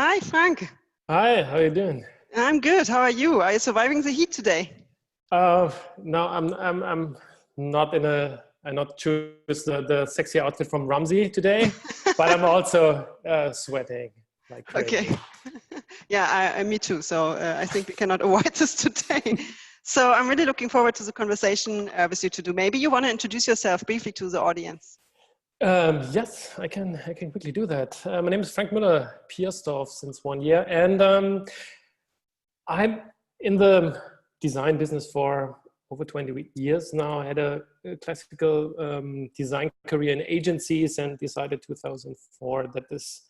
Hi, Frank. Hi, how are you doing? I'm good. How are you? Are you surviving the heat today? Uh, no, I'm not in a. I not choose the sexy outfit from Ramsey today, but I'm also sweating like Okay. crazy. Yeah, me too. So I think we cannot avoid this today. So I'm really looking forward to the conversation with you to do. Maybe you want to introduce yourself briefly to the audience. Yes, I can. I can quickly do that. My name is Frank Müller-Pierstorff since 1 year, and I'm in the design business for over 20 years now. I had a classical design career in agencies and decided 2004 that this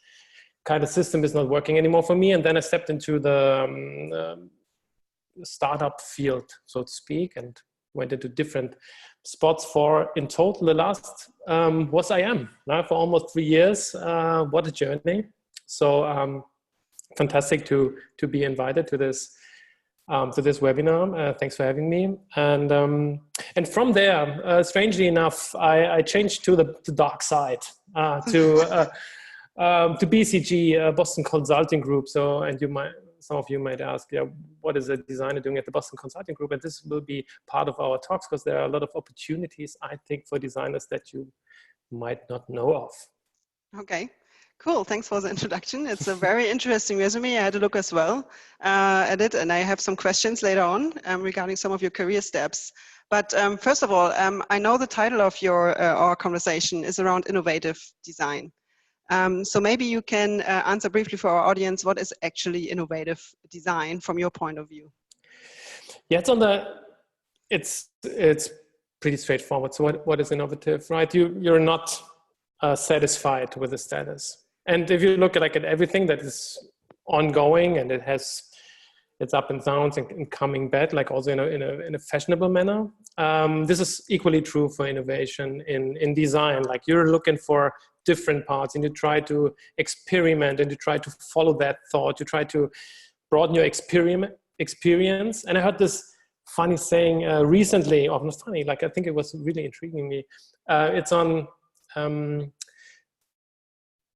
kind of system is not working anymore for me. And then I stepped into the startup field, so to speak, and went into different spots for, in total, the last was IM now for almost 3 years. What a journey. So fantastic to be invited to this webinar. Thanks for having me. And from there, strangely enough, I changed to the dark side, to BCG, Boston Consulting Group. So, and some of you might ask, yeah, what is a designer doing at the Boston Consulting Group? And this will be part of our talks because there are a lot of opportunities, I think, for designers that you might not know of. Okay. Cool. Thanks for the introduction. It's a very interesting resume. I had a look as well at it, and I have some questions later on regarding some of your career steps. But first of all, I know the title of our conversation is around innovative design. So maybe you can answer briefly for our audience, what is actually innovative design from your point of view? Yeah, it's pretty straightforward. So what is innovative, right? You're not satisfied with the status. And if you look at everything that is ongoing and it's up and downs and coming back, like also in a fashionable manner, this is equally true for innovation in design. Like you're looking for different parts and you try to experiment and you try to follow that thought. You try to broaden your experience. And I heard this funny saying recently, or not funny, like I think it was really intriguing me. It's on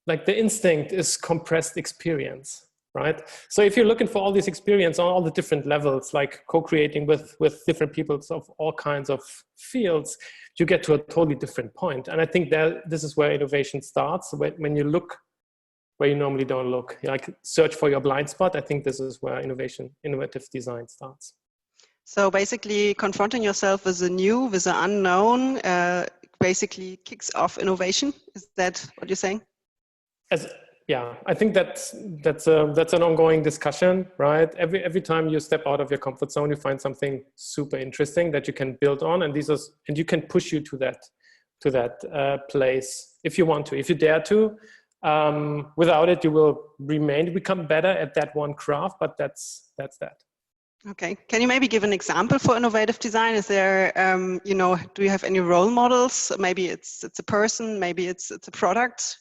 like the instinct is compressed experience, right? So if you're looking for all this experience on all the different levels, like co-creating with different people of all kinds of fields, you get to a totally different point. And I think that this is where innovation starts, when you look where you normally don't look, like search for your blind spot. I think this is where innovative design starts. So basically confronting yourself with the new, with the unknown, basically kicks off innovation. Is that what you're saying? Yeah, I think that's an ongoing discussion, right? Every time you step out of your comfort zone, you find something super interesting that you can build on, and you can push you to that place if you want to, if you dare to. Without it, you will become better at that one craft, but that's that. Okay, can you maybe give an example for innovative design? Is there, do you have any role models? Maybe it's a person, maybe it's a product.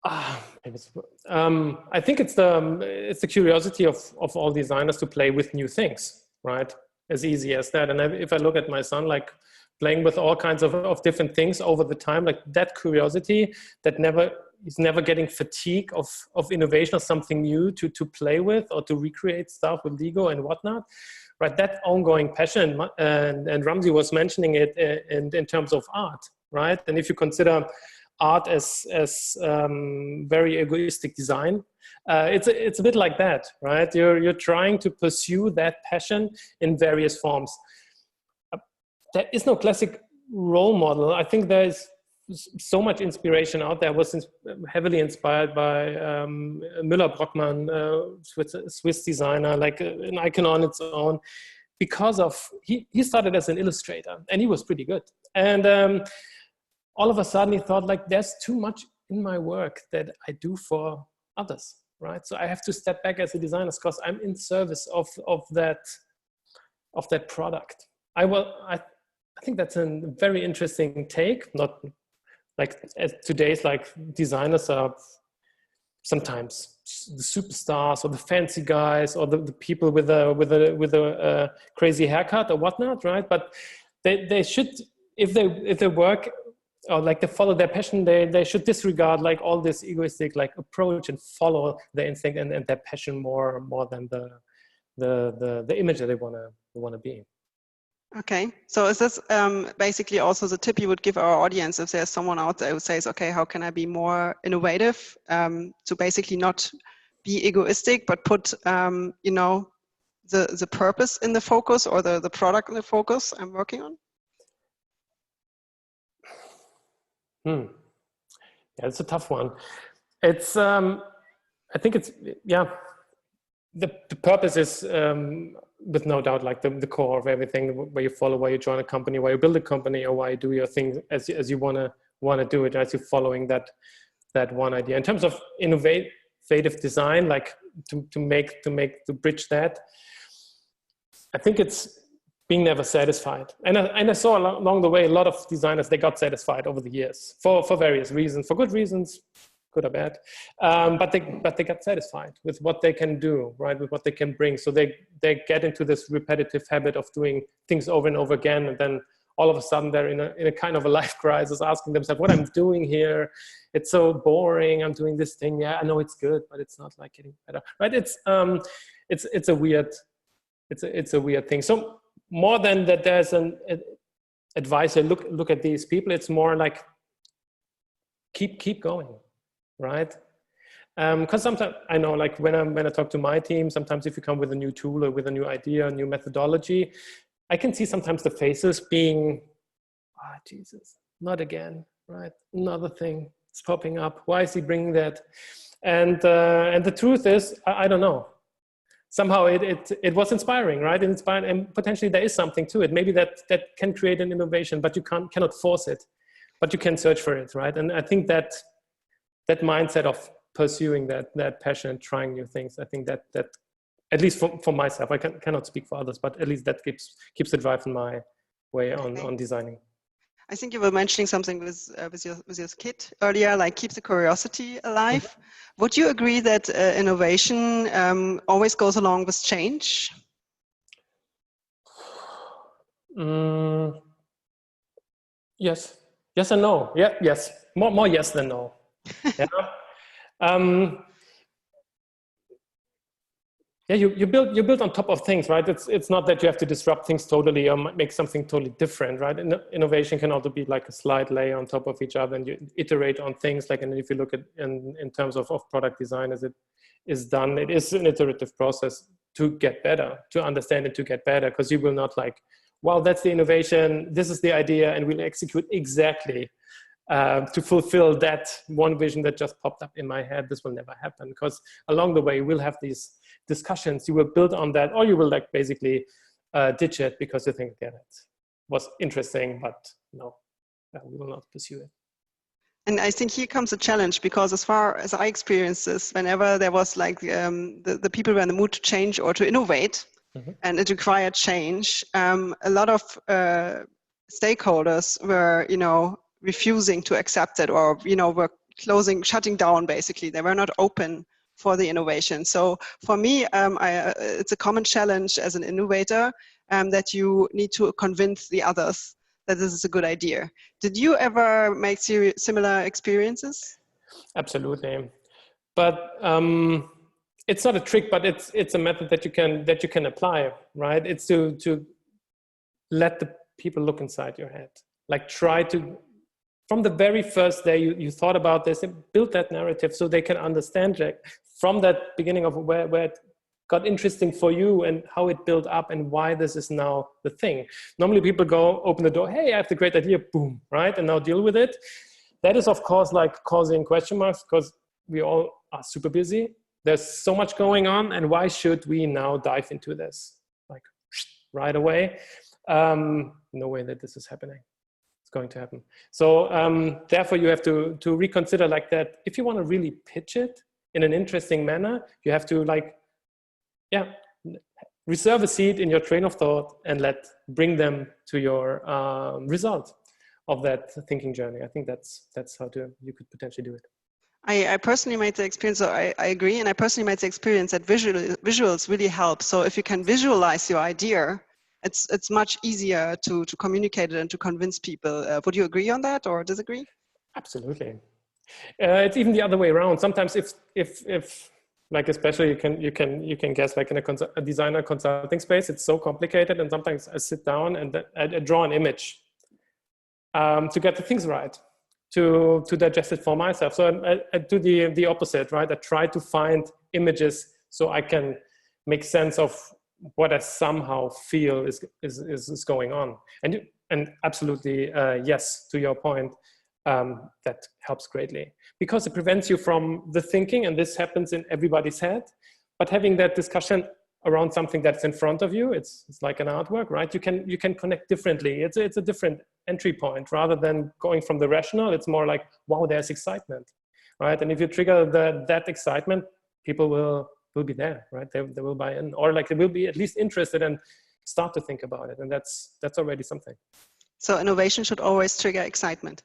I think it's the curiosity of all designers to play with new things, right? As easy as that. And if I look at my son, like playing with all kinds of different things over the time, like that curiosity that is never getting fatigue of innovation or something new to play with or to recreate stuff with Lego and whatnot, right? That ongoing passion, and Ramsey was mentioning it in terms of art, right? And if you consider art as very egoistic design, it's a bit like that, right? You're trying to pursue that passion in various forms. There is no classic role model. I think there is so much inspiration out there. I was heavily inspired by Müller-Brockmann, Swiss designer, like an icon on its own, because he started as an illustrator and he was pretty good. And all of a sudden he thought, like, there's too much in my work that I do for others, right? So I have to step back as a designer because I'm in service of that product. I think that's a very interesting take. Not like today's like designers are sometimes the superstars or the fancy guys or the people with a crazy haircut or whatnot, right? But they should, if they work or like they follow their passion, they should disregard like all this egoistic like approach and follow their instinct and their passion more than the image that they want to be. Okay, so is this basically also the tip you would give our audience if there's someone out there who says, okay, how can I be more innovative, to basically not be egoistic, but put, you know, the purpose in the focus, or the product in the focus I'm working on? Yeah, it's a tough one. It's, I think it's, yeah, the purpose is with no doubt like the core of everything, where you follow, why you join a company, why you build a company, or why you do your thing as you want to do it, as you're following that one idea. In terms of innovative design, like to bridge that, I think it's being never satisfied. And I saw along the way a lot of designers, they got satisfied over the years for various reasons, for good reasons, good or bad, but they got satisfied with what they can do, right, with what they can bring. So they get into this repetitive habit of doing things over and over again, and then all of a sudden they're in a kind of a life crisis, asking themselves, what I'm doing here, it's so boring, I'm doing this thing, yeah, I know it's good, but it's not like getting better, right? It's a weird thing. So more than that there's an advisor, look at these people, it's more like keep going, right? Because sometimes I know, like when I talk to my team, sometimes if you come with a new tool or with a new idea, a new methodology, I can see sometimes the faces being, Jesus, not again, right? Another thing is popping up. Why is he bringing that? And the truth is, I don't know. Somehow it was inspiring, right? Inspiring, and potentially there is something to it. Maybe that can create an innovation, but you cannot force it, but you can search for it, right? And I think that mindset of pursuing that passion and trying new things, I think that at least for myself, I cannot speak for others, but at least that keeps the drive in my way on designing. I think you were mentioning something with your kid earlier, like keep the curiosity alive. Mm-hmm. Would you agree that innovation always goes along with change? Yes and no. Yeah, yes. More yes than no. Yeah. Yeah, you build on top of things, right? It's not that you have to disrupt things totally or make something totally different, right? Innovation can also be like a slight layer on top of each other, and you iterate on things. Like, and if you look at in terms of product design as it is done, it is an iterative process to get better, to understand it, to get better, because you will not like, well, that's the innovation, this is the idea, and we'll execute exactly to fulfill that one vision that just popped up in my head. This will never happen, because along the way we'll have these discussions. You will build on that, or you will like basically ditch it because you think, yeah, that was interesting, but no, we will not pursue it. And I think here comes a challenge, because as far as I experienced this, whenever there was like the people were in the mood to change or to innovate, mm-hmm. and it required change, a lot of stakeholders were, refusing to accept it, or, were shutting down basically. They were not open for the innovation. So for me, it's a common challenge as an innovator that you need to convince the others that this is a good idea. Did you ever make similar experiences? Absolutely, but it's not a trick, but it's a method that you can apply, right? It's to let the people look inside your head, like try to. From the very first day you thought about this and build that narrative so they can understand it from that beginning of where it got interesting for you and how it built up and why this is now the thing. Normally people go open the door, hey, I have the great idea, boom, right? And now deal with it. That is of course like causing question marks, because we all are super busy. There's so much going on, and why should we now dive into this? Like right away. No way that this is happening. Going to happen. So therefore you have to reconsider like that. If you want to really pitch it in an interesting manner, you have to reserve a seat in your train of thought and bring them to your result of that thinking journey. I think that's how you could potentially do it. I personally made the experience, so I agree, and I personally made the experience that visuals really help. So if you can visualize your idea, it's much easier to communicate it and to convince people. Would you agree on that or disagree? Absolutely. It's even the other way around. Sometimes if like, especially you can guess, like in a designer consulting space, it's so complicated, and sometimes I sit down and I draw an image to get the things right, to digest it for myself. So I do the opposite, right? I try to find images so I can make sense of what I somehow feel is going on. And absolutely, yes, to your point, that helps greatly, because it prevents you from the thinking, and this happens in everybody's head, but having that discussion around something that's in front of you, it's like an artwork, right? You can connect differently. It's a different entry point rather than going from the rational. It's more like, wow, there's excitement, right? And if you trigger that excitement, people will be there, right? They will buy in, or like they will be at least interested and start to think about it, and that's already something. So innovation should always trigger excitement.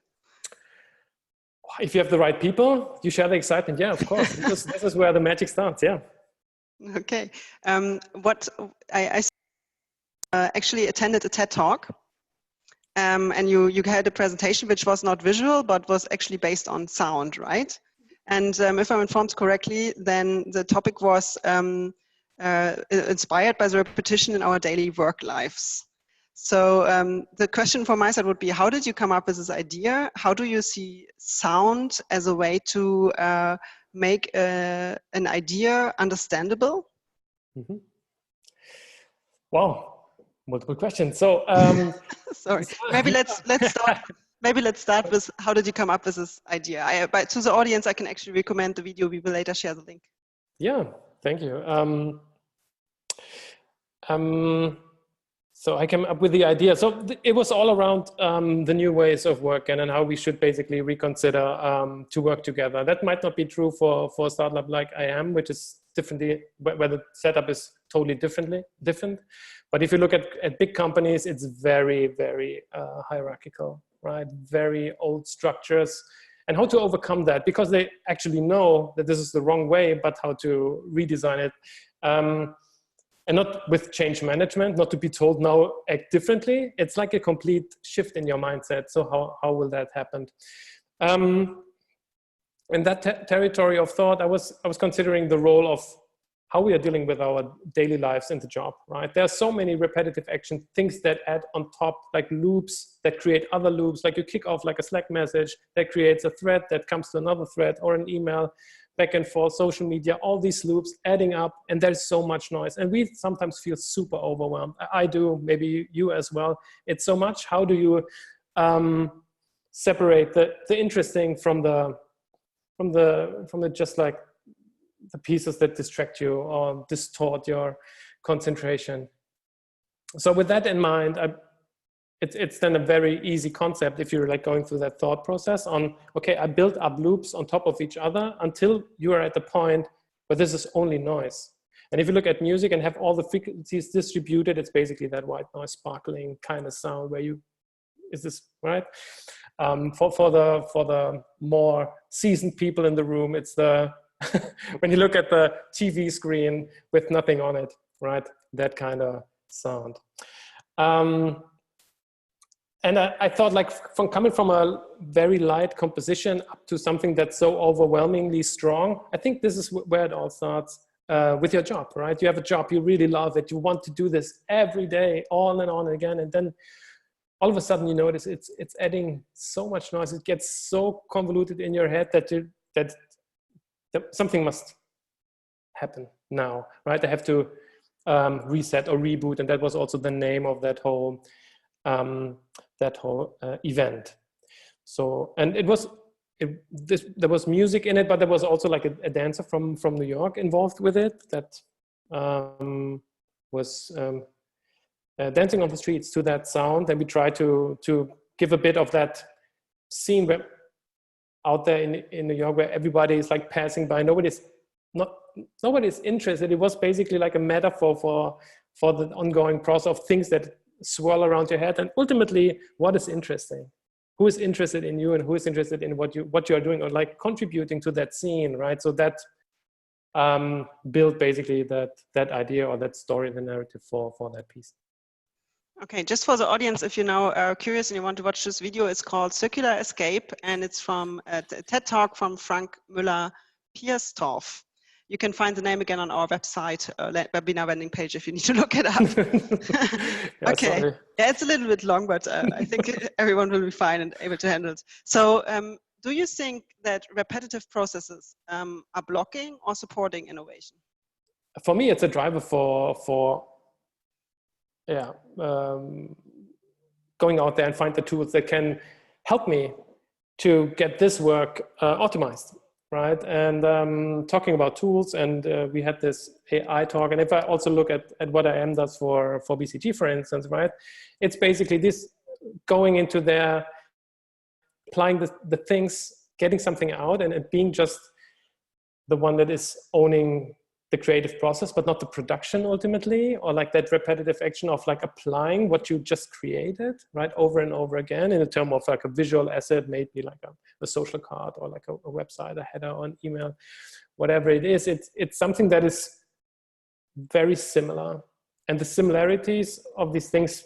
If you have the right people, you share the excitement. Yeah, of course. This is where the magic starts. Yeah. Okay. What I actually attended a TED Talk, and you had a presentation which was not visual but was actually based on sound, right? And if I'm informed correctly, then the topic was inspired by the repetition in our daily work lives. So the question from my side would be, how did you come up with this idea? How do you see sound as a way to make an idea understandable? Mm-hmm. Wow, multiple questions. So sorry, maybe let's start. Maybe let's start with, how did you come up with this idea? But to the audience, I can actually recommend the video. We will later share the link. Yeah, thank you. So I came up with the idea. So it was all around the new ways of working and how we should basically reconsider to work together. That might not be true for a startup like I am, which is differently, where the setup is totally different. But if you look at big companies, it's very, very hierarchical, right? Very old structures. And how to overcome that, because they actually know that this is the wrong way, but how to redesign it. And not with change management, not to be told now act differently. It's like a complete shift in your mindset. So how will that happen? In that territory of thought, I was considering the role of how we are dealing with our daily lives in the job, right? There are so many repetitive action things that add on top, like loops that create other loops, like you kick off like a Slack message that creates a thread that comes to another thread, or an email, back and forth, social media, all these loops adding up, and there's so much noise. And we sometimes feel super overwhelmed. I do, maybe you as well. It's so much. How do you separate the interesting from the just like the pieces that distract you or distort your concentration? So with that in mind, it's then a very easy concept if you're like going through that thought process on, okay, I built up loops on top of each other until you are at the point where this is only noise. And if you look at music and have all the frequencies distributed, it's basically that white noise sparkling kind of sound where is this right? For the more seasoned people in the room, it's the when you look at the TV screen with nothing on it, right? That kind of sound. And I thought, like, coming from a very light composition up to something that's so overwhelmingly strong, I think this is where it all starts with your job, right? You have a job, you really love it, you want to do this every day, on and on again, and then all of a sudden you notice it's adding so much noise, it gets so convoluted in your head that something must happen now, right? I have to reset or reboot, and that was also the name of that whole event. So, and there was music in it, but there was also like a dancer from New York involved with it that was dancing on the streets to that sound. And we try to give a bit of that scene where out there in New York, where everybody is like passing by, nobody's interested. It was basically like a metaphor for the ongoing process of things that swirl around your head, and ultimately what is interesting, who is interested in you, and who is interested in what you are doing, or like contributing to that scene, right? So that built basically that idea or that story, the narrative for that piece. Okay, just for the audience, if you now are curious and you want to watch this video, it's called Circular Escape, and it's from a TED Talk from Frank Müller-Pierstorff. You can find the name again on our website, webinar landing page, if you need to look it up. Yeah, Okay, sorry. yeah, it's a little bit long, but I think everyone will be fine and able to handle it. So do you think that repetitive processes are blocking or supporting innovation? For me, it's a driver for going out there and find the tools that can help me to get this work optimized, right? And talking about tools, and we had this AI talk, and if I also look at what IM does for BCG, for instance, right? It's basically this going into there, applying the things, getting something out, and being just the one that is owning the creative process, but not the production ultimately, or like that repetitive action of like applying what you just created, right, over and over again in a term of like a visual asset, maybe like a social card or like a website, a header or an email, whatever it is. It's something that is very similar. And the similarities of these things,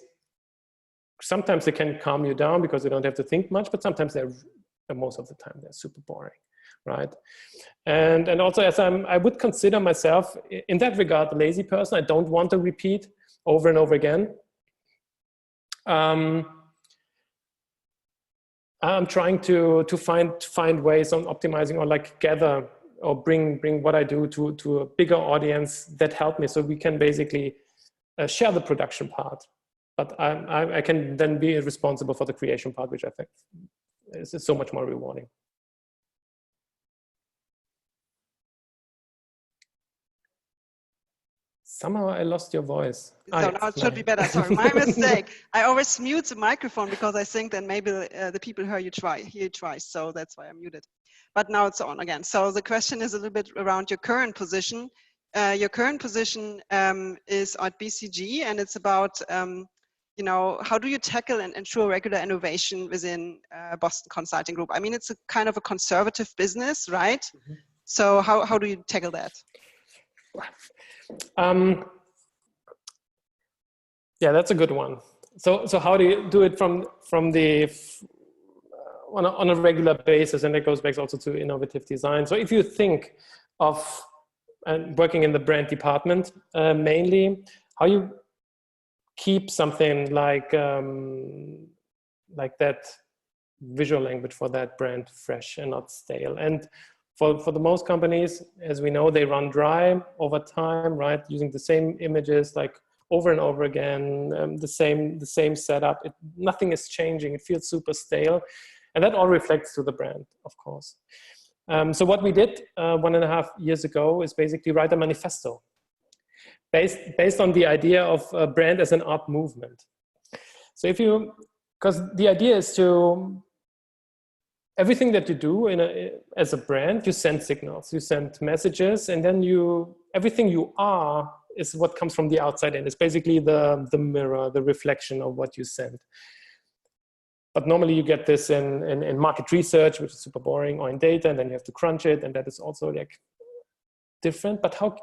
sometimes they can calm you down because you don't have to think much, but sometimes most of the time they're super boring. Right, and also as I would consider myself in that regard a lazy person. I don't want to repeat over and over again. I'm trying to find ways on optimizing or like gather or bring what I do to a bigger audience that help me, so we can basically share the production part, but I can then be responsible for the creation part, which I think is so much more rewarding. Somehow I lost your voice. So now it should be better. Sorry, my mistake. I always mute the microphone because I think then maybe the people hear you twice. So that's why I muted. But now it's on again. So the question is a little bit around your current position. Your current position is at BCG, and it's about you know, how do you tackle and ensure regular innovation within Boston Consulting Group? I mean, it's a kind of a conservative business, right? Mm-hmm. So how do you tackle that? Yeah, that's a good one. So how do you do it from the on a regular basis? And that goes back also to innovative design. So if you think of working in the brand department, mainly how you keep something like that visual language for that brand fresh and not stale. And for the most companies, as we know, they run dry over time, right? Using the same images like over and over again, the same setup. Nothing is changing. It feels super stale. And that all reflects to the brand, of course. So what we did 1.5 years ago is basically write a manifesto based on the idea of a brand as an art movement. So because the idea is to, everything that you do as a brand, you send signals, you send messages, and then everything you are is what comes from the outside in. It's basically the mirror, the reflection of what you send. But normally you get this in market research, which is super boring, or in data, and then you have to crunch it, and that is also like different. But how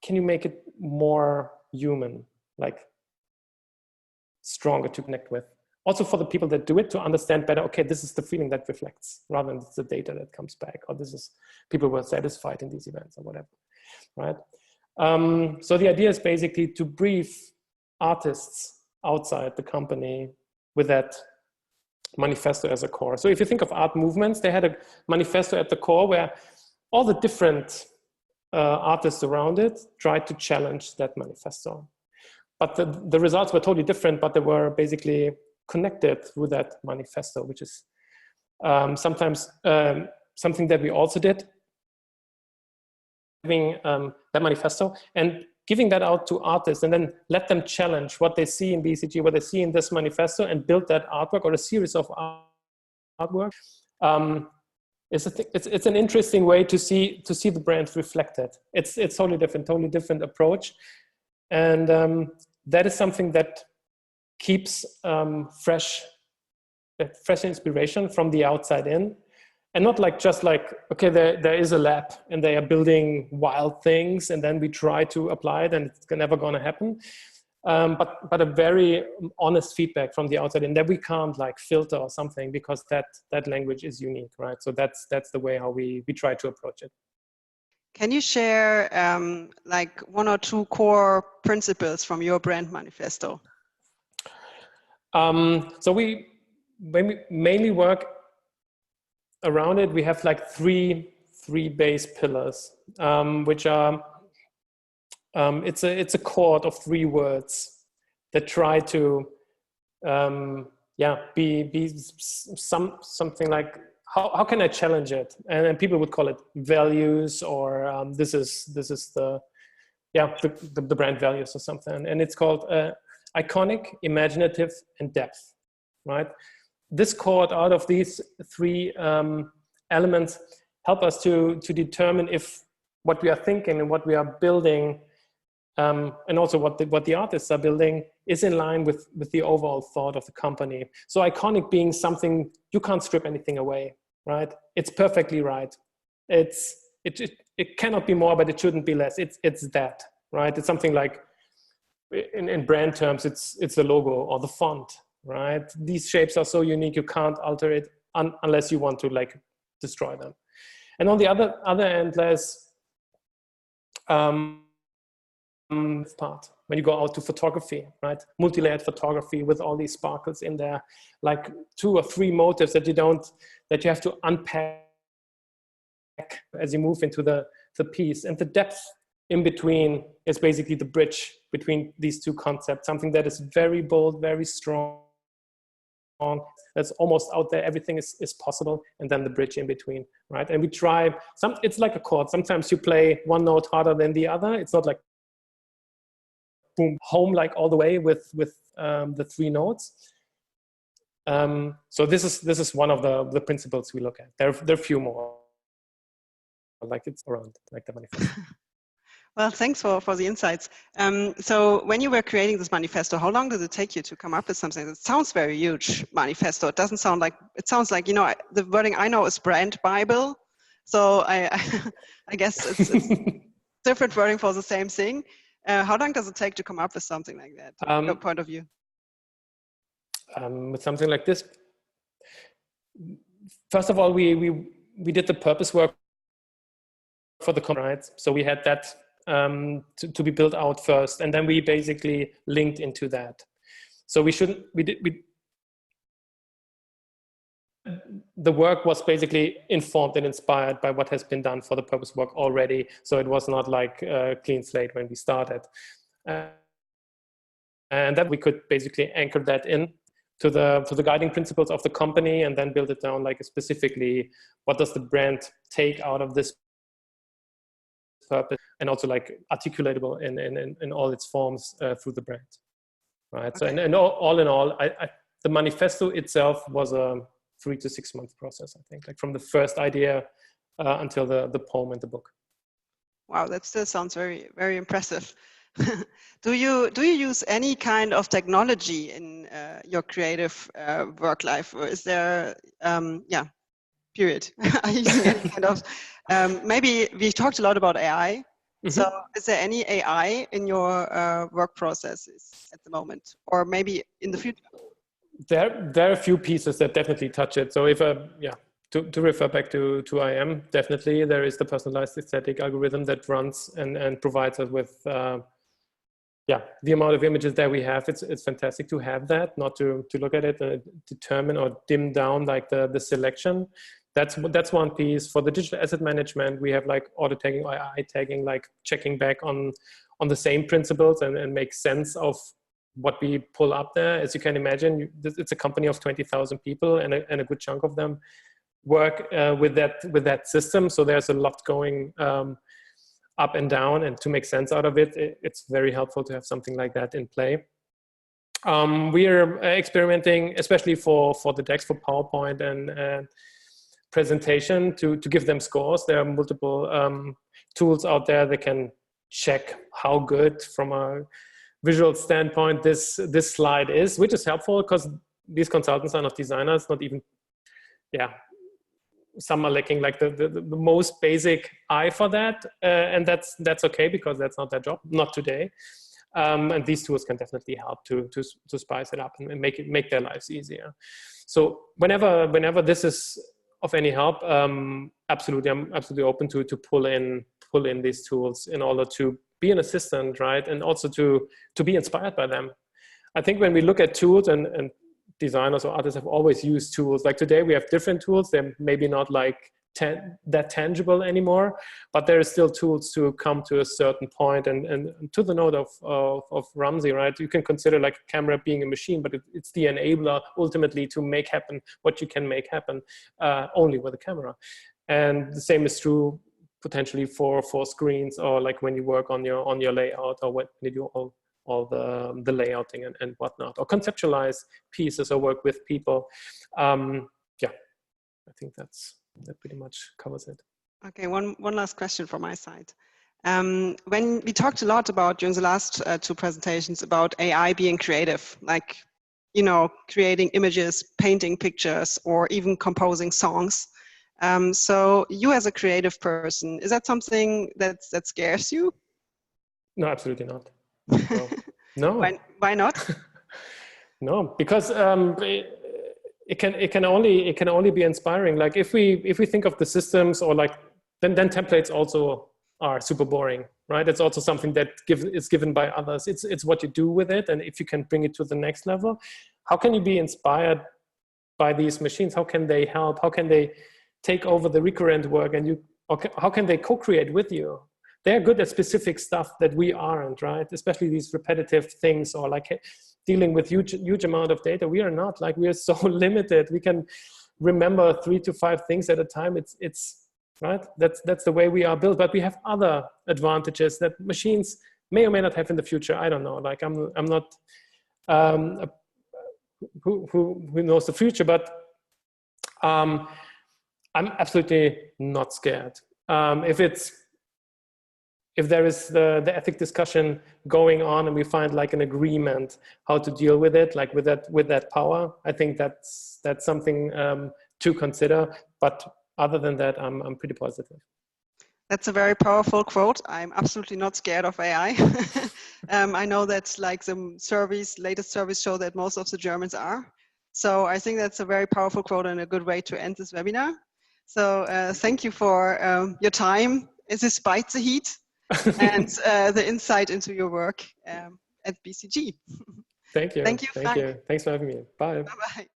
can you make it more human, like stronger to connect with? Also for the people that do it, to understand better, okay, this is the feeling that reflects rather than the data that comes back, or this is people were satisfied in these events or whatever, right? So the idea is basically to brief artists outside the company with that manifesto as a core. So if you think of art movements, they had a manifesto at the core where all the different artists around it tried to challenge that manifesto. But the results were totally different, but they were basically connected through that manifesto, which is sometimes something that we also did, having that manifesto and giving that out to artists, and then let them challenge what they see in BCG, what they see in this manifesto, and build that artwork or a series of artwork. It's an interesting way to see the brand reflected. It's totally different approach, and that is something that keeps fresh inspiration from the outside in, and not like just like, okay, there is a lab and they are building wild things and then we try to apply it and it's never going to happen. but a very honest feedback from the outside, and that we can't like filter or something, because that language is unique, right? So that's the way how we try to approach it. Can you share like 1 or 2 core principles from your brand manifesto? So when we mainly work around it, we have like three base pillars, which are it's a chord of 3 words that try to be something like, how can I challenge it? And people would call it values, or this is the brand values or something. And it's called iconic, imaginative, and depth, right? This chord out of these 3 elements help us to determine if what we are thinking and what we are building, and also what the artists are building, is in line with the overall thought of the company. So iconic being something you can't strip anything away, right? It's perfectly right. It cannot be more, but it shouldn't be less. It's that, right? It's something like, in brand terms, it's the logo or the font, right? These shapes are so unique, you can't alter it unless you want to like destroy them. And on the other end, there's part when you go out to photography, right? Multi-layered photography with all these sparkles in there, like 2 or 3 motives that you have to unpack as you move into the piece. And the depth in between is basically the bridge between these 2 concepts, something that is very bold, very strong, that's almost out there, everything is possible, and then the bridge in between, right? And we try, it's like a chord. Sometimes you play one note harder than the other. It's not like boom, home, like all the way with the 3 notes. So this is one of the principles we look at. There are a few more, like it's around like the manifesto. Well, thanks for the insights. So when you were creating this manifesto, how long did it take you to come up with something that sounds very huge? Manifesto. It doesn't sound like, it sounds like, the wording I know is brand Bible. So I guess it's different wording for the same thing. How long does it take to come up with something like that, from your point of view? With something like this, first of all, we did the purpose work for the company, right? So we had that to be built out first, and then we basically linked into that. So the work was basically informed and inspired by what has been done for the purpose work already. So it was not like a clean slate when we started. And that we could basically anchor that in to the guiding principles of the company, and then build it down like specifically, what does the brand take out of this purpose, and also like articulatable in all its forms through the brand, right? Okay. So and all in all, the manifesto itself was a 3 to 6 month process, I think, like from the first idea until the poem and the book. Wow, that still sounds very, very impressive. Do you use any kind of technology in your creative work life, or is there period? Are you using any kind of maybe we talked a lot about AI. Mm-hmm. So is there any AI in your work processes at the moment, or maybe in the future? There are a few pieces that definitely touch it. So if to refer back to IM, definitely there is the personalized aesthetic algorithm that runs and provides us with the amount of images that we have. It's fantastic to have that, not to look at it and determine or dim down like the selection. That's one piece. For the digital asset management, we have like auto tagging or AI tagging, like checking back on the same principles and make sense of what we pull up there. As you can imagine, it's a company of 20,000 people, and a good chunk of them work with that system. So there's a lot going up and down, and to make sense out of it, it's very helpful to have something like that in play. We are experimenting, especially for the decks, for PowerPoint and presentation, to give them scores. There are multiple tools out there that can check how good from a visual standpoint this slide is, which is helpful because these consultants are not designers, not even, some are lacking like the most basic eye for that, and that's okay, because that's not their job, not today. And these tools can definitely help to spice it up and make their lives easier. So whenever this is of any help, absolutely, I'm absolutely open to pull in these tools in order to be an assistant, right? And also to be inspired by them. I think when we look at tools, and designers or artists have always used tools. Like today we have different tools. They're maybe not like that tangible anymore, but there are still tools to come to a certain point. And to the note of Ramsey, right? You can consider like a camera being a machine, but it's the enabler ultimately to make happen what you can make happen only with a camera. And the same is true potentially for screens, or like when you work on your layout, or when you do all the layouting and whatnot, or conceptualize pieces or work with people. Yeah, I think that pretty much covers it. Okay, one last question from my side. When we talked a lot about during the last two presentations about AI being creative, like, you know, creating images, painting pictures, or even composing songs. So you as a creative person, is that something that scares you? No, absolutely not. No. Why not? No, because it can only be inspiring. Like if we think of the systems, or like then templates also are super boring, right? It's also something that is given by others. It's what you do with it, and if you can bring it to the next level, how can you be inspired by these machines? How can they help? How can they take over the recurrent work, and how can they co-create with you? They're good at specific stuff that we aren't, right? Especially these repetitive things, or like dealing with huge amount of data. We are not. Like, we are so limited. We can remember 3 to 5 things at a time. It's right. That's the way we are built. But we have other advantages that machines may or may not have in the future. I don't know. Like, I'm not who knows the future, but I'm absolutely not scared. If there is the ethic discussion going on, and we find like an agreement how to deal with it, like with that power, I think that's something to consider. But other than that, I'm pretty positive. That's a very powerful quote. I'm absolutely not scared of AI. I know that like the latest surveys show that most of the Germans are. So I think that's a very powerful quote and a good way to end this webinar. So thank you for your time, despite the heat, and the insight into your work at BCG. Thank you. Thank you, Frank. Thanks for having me. Bye. Bye-bye.